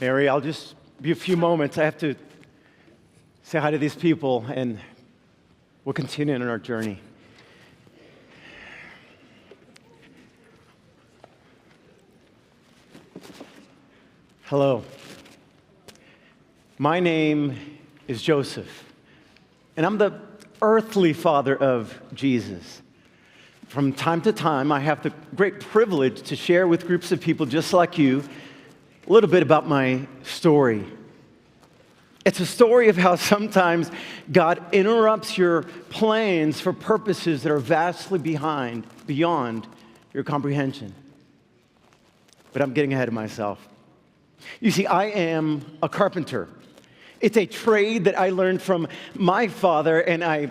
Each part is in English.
Mary, I'll just be a few moments. I have to say hi to these people, and we'll continue on our journey. Hello. My name is Joseph, and I'm the earthly father of Jesus. From time to time, I have the great privilege to share with groups of people just like you a little bit about my story. It's a story of how sometimes God interrupts your plans for purposes that are vastly beyond your comprehension. But I'm getting ahead of myself. You see, I am a carpenter. It's a trade that I learned from my father, and I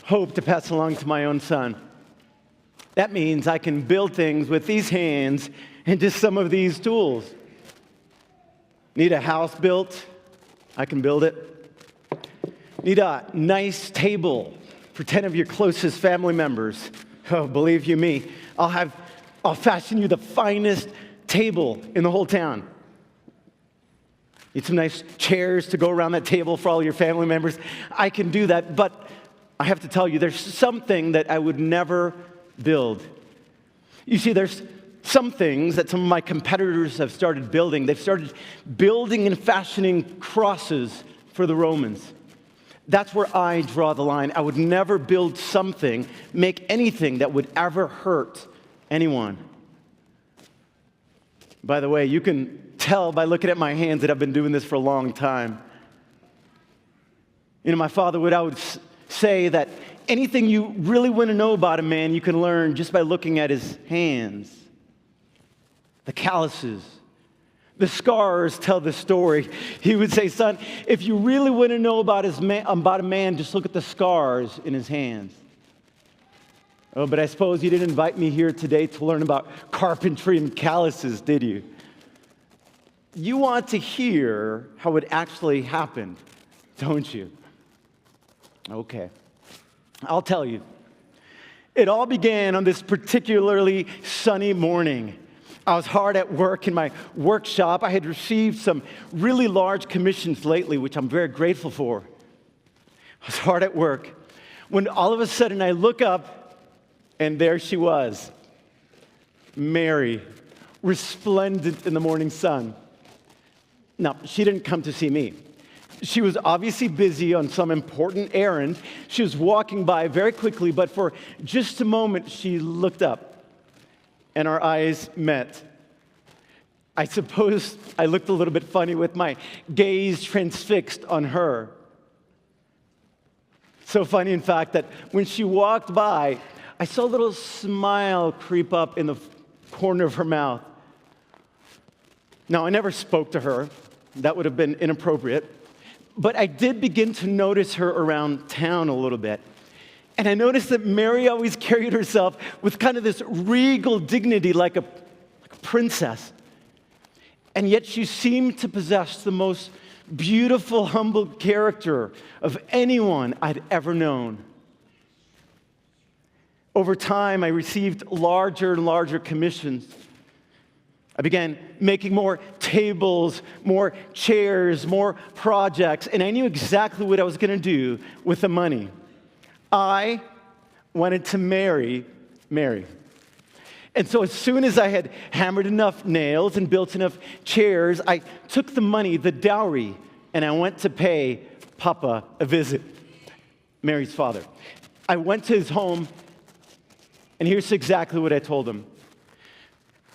hope to pass along to my own son. That means I can build things with these hands and just some of these tools. Need a house built? I can build it. Need a nice table for 10 of your closest family members? Oh, believe you me, I'll fashion you the finest table in the whole town. Need some nice chairs to go around that table for all your family members? I can do that, but I have to tell you, there's something that I would never build. You see, there's some things that some of my competitors have started building. They've started building and fashioning crosses for the Romans. That's where I draw the line. I would never build something, make anything that would ever hurt anyone. By the way, you can tell by looking at my hands that I've been doing this for a long time. You know, my father would always say that anything you really want to know about a man, you can learn just by looking at his hands. The calluses, the scars tell the story. He would say, son, if you really want to know about a man, just look at the scars in his hands. Oh, but I suppose you didn't invite me here today to learn about carpentry and calluses, did you? You want to hear how it actually happened, don't you? Okay, I'll tell you. It all began on this particularly sunny morning. I was hard at work in my workshop. I had received some really large commissions lately, which I'm very grateful for. I was hard at work when all of a sudden I look up, and there she was, Mary, resplendent in the morning sun. Now, she didn't come to see me. She was obviously busy on some important errand. She was walking by very quickly, but for just a moment, she looked up, and our eyes met. I suppose I looked a little bit funny with my gaze transfixed on her. So funny, in fact, that when she walked by, I saw a little smile creep up in the corner of her mouth. Now, I never spoke to her. That would have been inappropriate. But I did begin to notice her around town a little bit. And I noticed that Mary always carried herself with kind of this regal dignity like a princess. And yet she seemed to possess the most beautiful, humble character of anyone I'd ever known. Over time, I received larger and larger commissions. I began making more tables, more chairs, more projects, and I knew exactly what I was going to do with the money. I wanted to marry Mary. And so as soon as I had hammered enough nails and built enough chairs, I took the money, the dowry, and I went to pay Papa a visit, Mary's father. I went to his home, and here's exactly what I told him.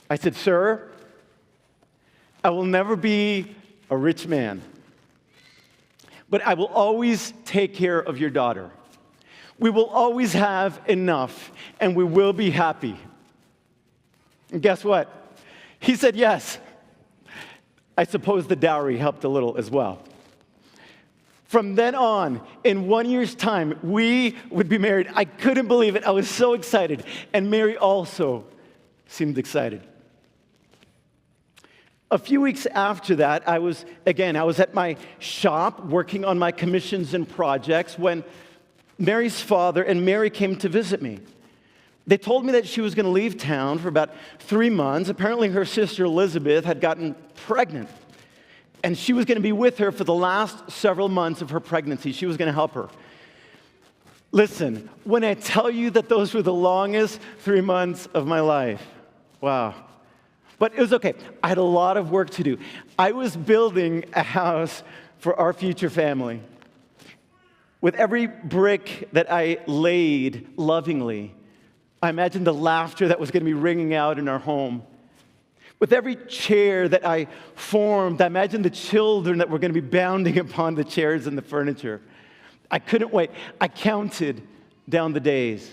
I said, sir, I will never be a rich man, but I will always take care of your daughter. We will always have enough, and we will be happy. And guess what? He said yes. I suppose the dowry helped a little as well. From then on, in 1 year's time, we would be married. I couldn't believe it. I was so excited. And Mary also seemed excited. A few weeks after that, I was at my shop working on my commissions and projects when Mary's father and Mary came to visit me. They told me that she was going to leave town for about 3 months. Apparently, her sister Elizabeth had gotten pregnant. And she was going to be with her for the last several months of her pregnancy. She was going to help her. Listen, when I tell you that those were the longest 3 months of my life, wow. But it was okay. I had a lot of work to do. I was building a house for our future family. With every brick that I laid lovingly, I imagined the laughter that was going to be ringing out in our home. With every chair that I formed, I imagined the children that were going to be bounding upon the chairs and the furniture. I couldn't wait. I counted down the days.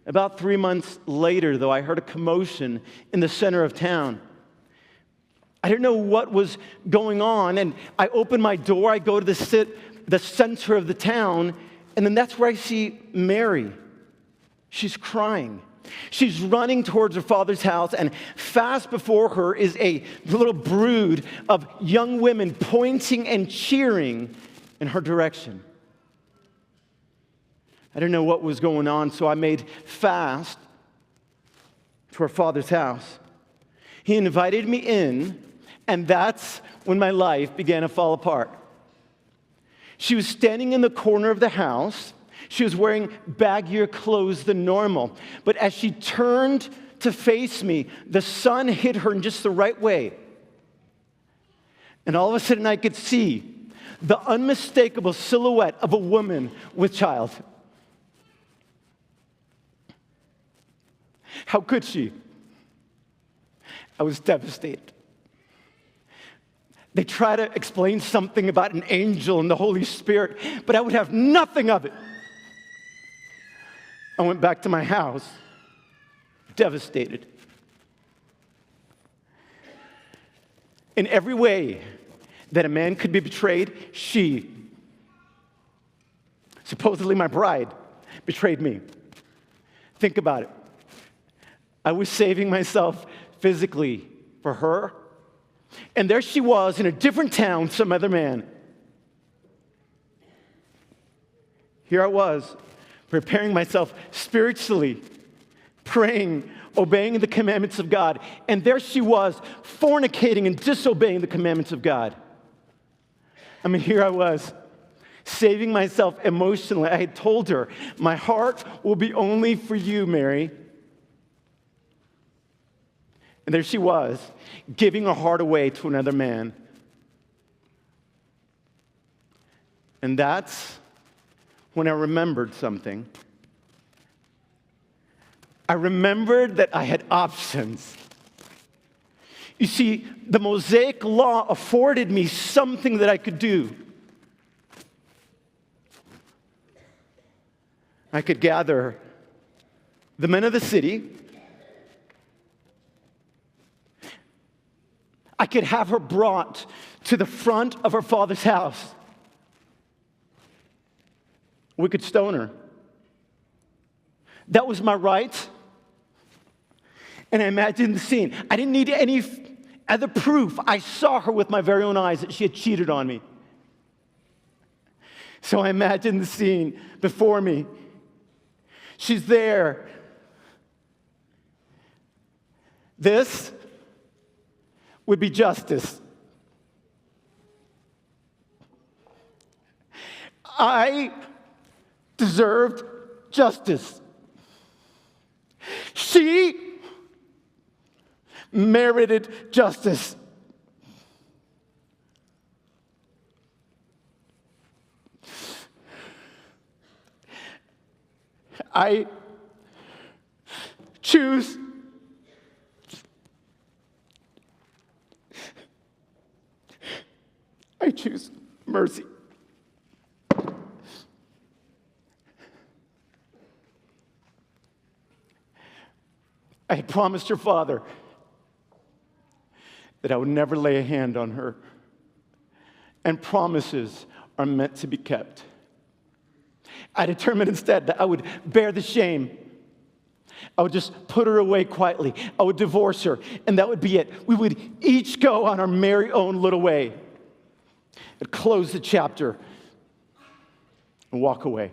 About 3 months later, though, I heard a commotion in the center of town. I didn't know what was going on, and I opened my door. I go to the center of the town, and then that's where I see Mary. She's crying. She's running towards her father's house, and fast before her is a little brood of young women pointing and cheering in her direction. I didn't know what was going on, so I made fast to her father's house. He invited me in, and that's when my life began to fall apart. She was standing in the corner of the house. She was wearing baggier clothes than normal. But as she turned to face me, the sun hit her in just the right way. And all of a sudden, I could see the unmistakable silhouette of a woman with child. How could she? I was devastated. They try to explain something about an angel and the Holy Spirit, but I would have nothing of it. I went back to my house, devastated. In every way that a man could be betrayed, she, supposedly my bride, betrayed me. Think about it. I was saving myself physically for her, and there she was in a different town with some other man. Here I was, preparing myself spiritually, praying, obeying the commandments of God, and there she was, fornicating and disobeying the commandments of God. I mean, here I was, saving myself emotionally. I had told her, my heart will be only for you, Mary. And there she was, giving her heart away to another man. And that's when I remembered something. I remembered that I had options. You see, the Mosaic law afforded me something that I could do. I could gather the men of the city. I could have her brought to the front of her father's house. We could stone her. That was my right. And I imagined the scene. I didn't need any other proof. I saw her with my very own eyes that she had cheated on me. So I imagined the scene before me. She's there. This would be justice. I deserved justice. She merited justice. I choose mercy. I had promised her father that I would never lay a hand on her. And promises are meant to be kept. I determined instead that I would bear the shame. I would just put her away quietly. I would divorce her, and that would be it. We would each go on our merry own little way. I'd close the chapter and walk away.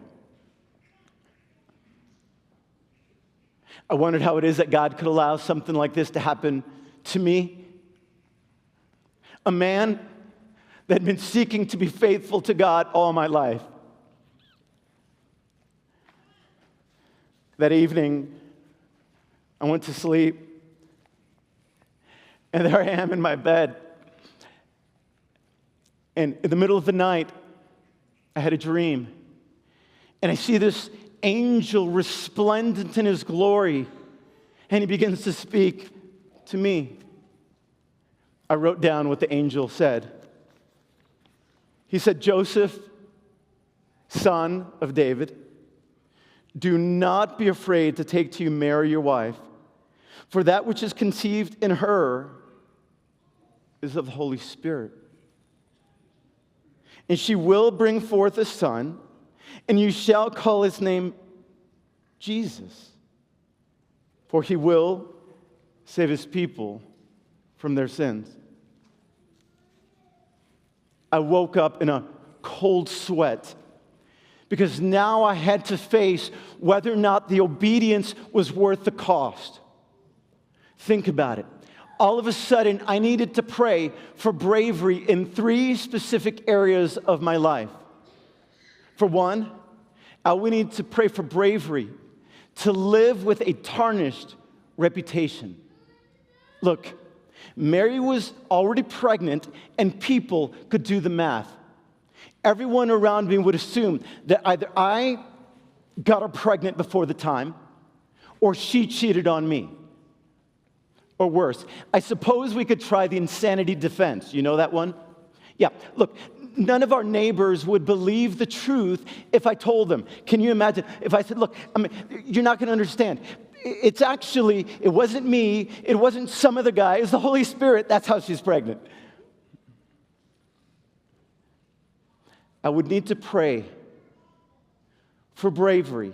I wondered how it is that God could allow something like this to happen to me. a man that had been seeking to be faithful to God all my life. That evening, I went to sleep, and there I am in my bed. And in the middle of the night, I had a dream. And I see this angel resplendent in his glory, and he begins to speak to me. I wrote down what the angel said. He said, "Joseph, son of David, do not be afraid to take to you Mary, your wife, for that which is conceived in her is of the Holy Spirit. And she will bring forth a son, and you shall call his name Jesus, for he will save his people from their sins." I woke up in a cold sweat because now I had to face whether or not the obedience was worth the cost. Think about it. All of a sudden, I needed to pray for bravery in 3 specific areas of my life. For one, I would need to pray for bravery to live with a tarnished reputation. Look, Mary was already pregnant, and people could do the math. Everyone around me would assume that either I got her pregnant before the time, or she cheated on me. Or worse, I suppose we could try the insanity defense. You know that one? Yeah, look, none of our neighbors would believe the truth if I told them. Can you imagine if I said, look, you're not going to understand. It wasn't me, it wasn't some other guy, it was the Holy Spirit, that's how she's pregnant. I would need to pray for bravery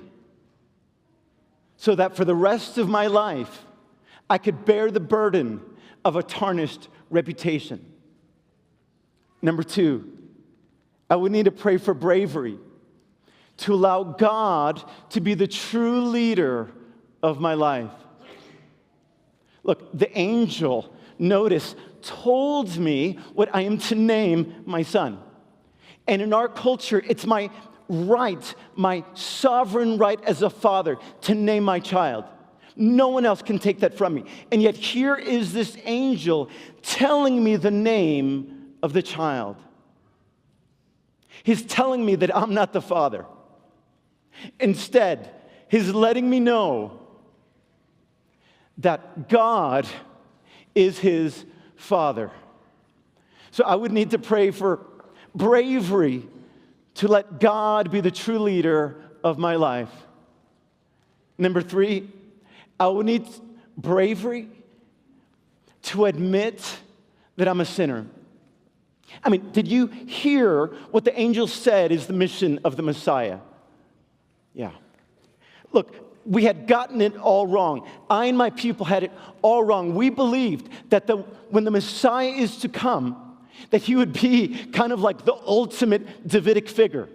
so that for the rest of my life, I could bear the burden of a tarnished reputation. Number 2, I would need to pray for bravery to allow God to be the true leader of my life. Look, the angel, notice, told me what I am to name my son. And in our culture, it's my right, my sovereign right as a father to name my child. No one else can take that from me. And yet here is this angel telling me the name of the child. He's telling me that I'm not the father. Instead, he's letting me know that God is his father. So I would need to pray for bravery to let God be the true leader of my life. Number 3, I would need bravery to admit that I'm a sinner. Did you hear what the angel said is the mission of the Messiah? Yeah. Look, we had gotten it all wrong. I and my people had it all wrong. We believed that when the Messiah is to come, that he would be kind of like the ultimate Davidic figure.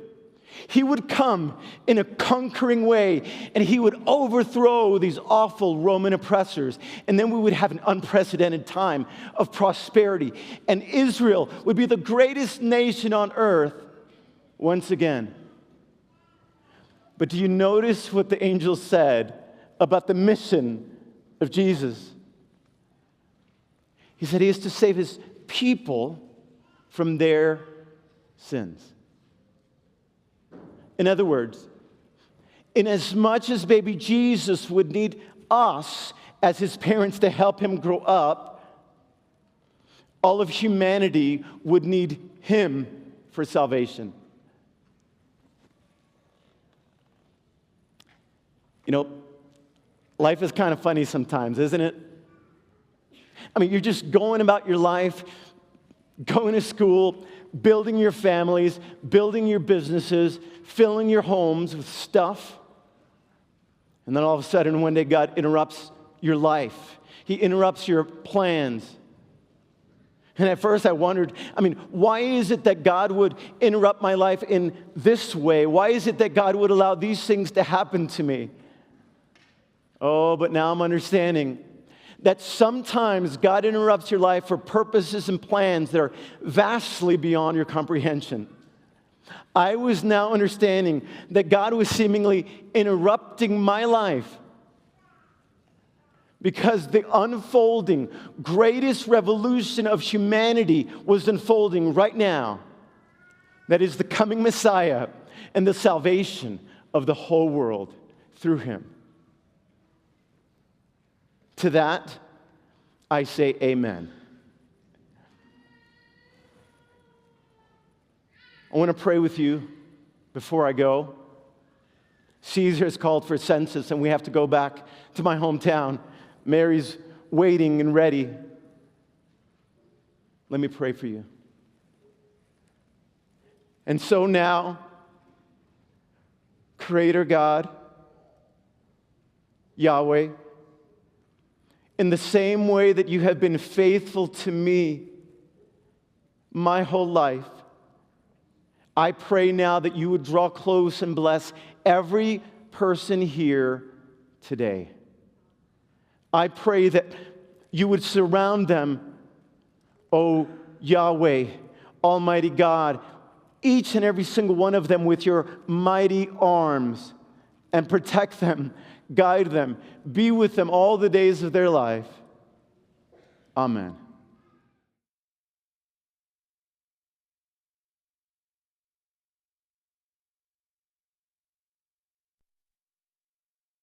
He would come in a conquering way, and he would overthrow these awful Roman oppressors, and then we would have an unprecedented time of prosperity, and Israel would be the greatest nation on earth once again. But do you notice what the angel said about the mission of Jesus? He said he is to save his people from their sins. In other words, inasmuch as baby Jesus would need us as his parents to help him grow up, all of humanity would need him for salvation. You know, life is kind of funny sometimes, isn't it? You're just going about your life, going to school, building your families, building your businesses, filling your homes with stuff. And then all of a sudden, one day, God interrupts your life. He interrupts your plans. And at first I wondered, why is it that God would interrupt my life in this way? Why is it that God would allow these things to happen to me? Oh, but now I'm understanding that sometimes God interrupts your life for purposes and plans that are vastly beyond your comprehension. I was now understanding that God was seemingly interrupting my life because the unfolding, greatest revolution of humanity was unfolding right now. That is the coming Messiah and the salvation of the whole world through him. To that, I say amen. I want to pray with you before I go. Caesar has called for a census, and we have to go back to my hometown. Mary's waiting and ready. Let me pray for you. And so now, Creator God, Yahweh, in the same way that you have been faithful to me my whole life, I pray now that you would draw close and bless every person here today. I pray that you would surround them, O Yahweh, Almighty God, each and every single one of them with your mighty arms, and protect them, guide them, be with them all the days of their life. Amen.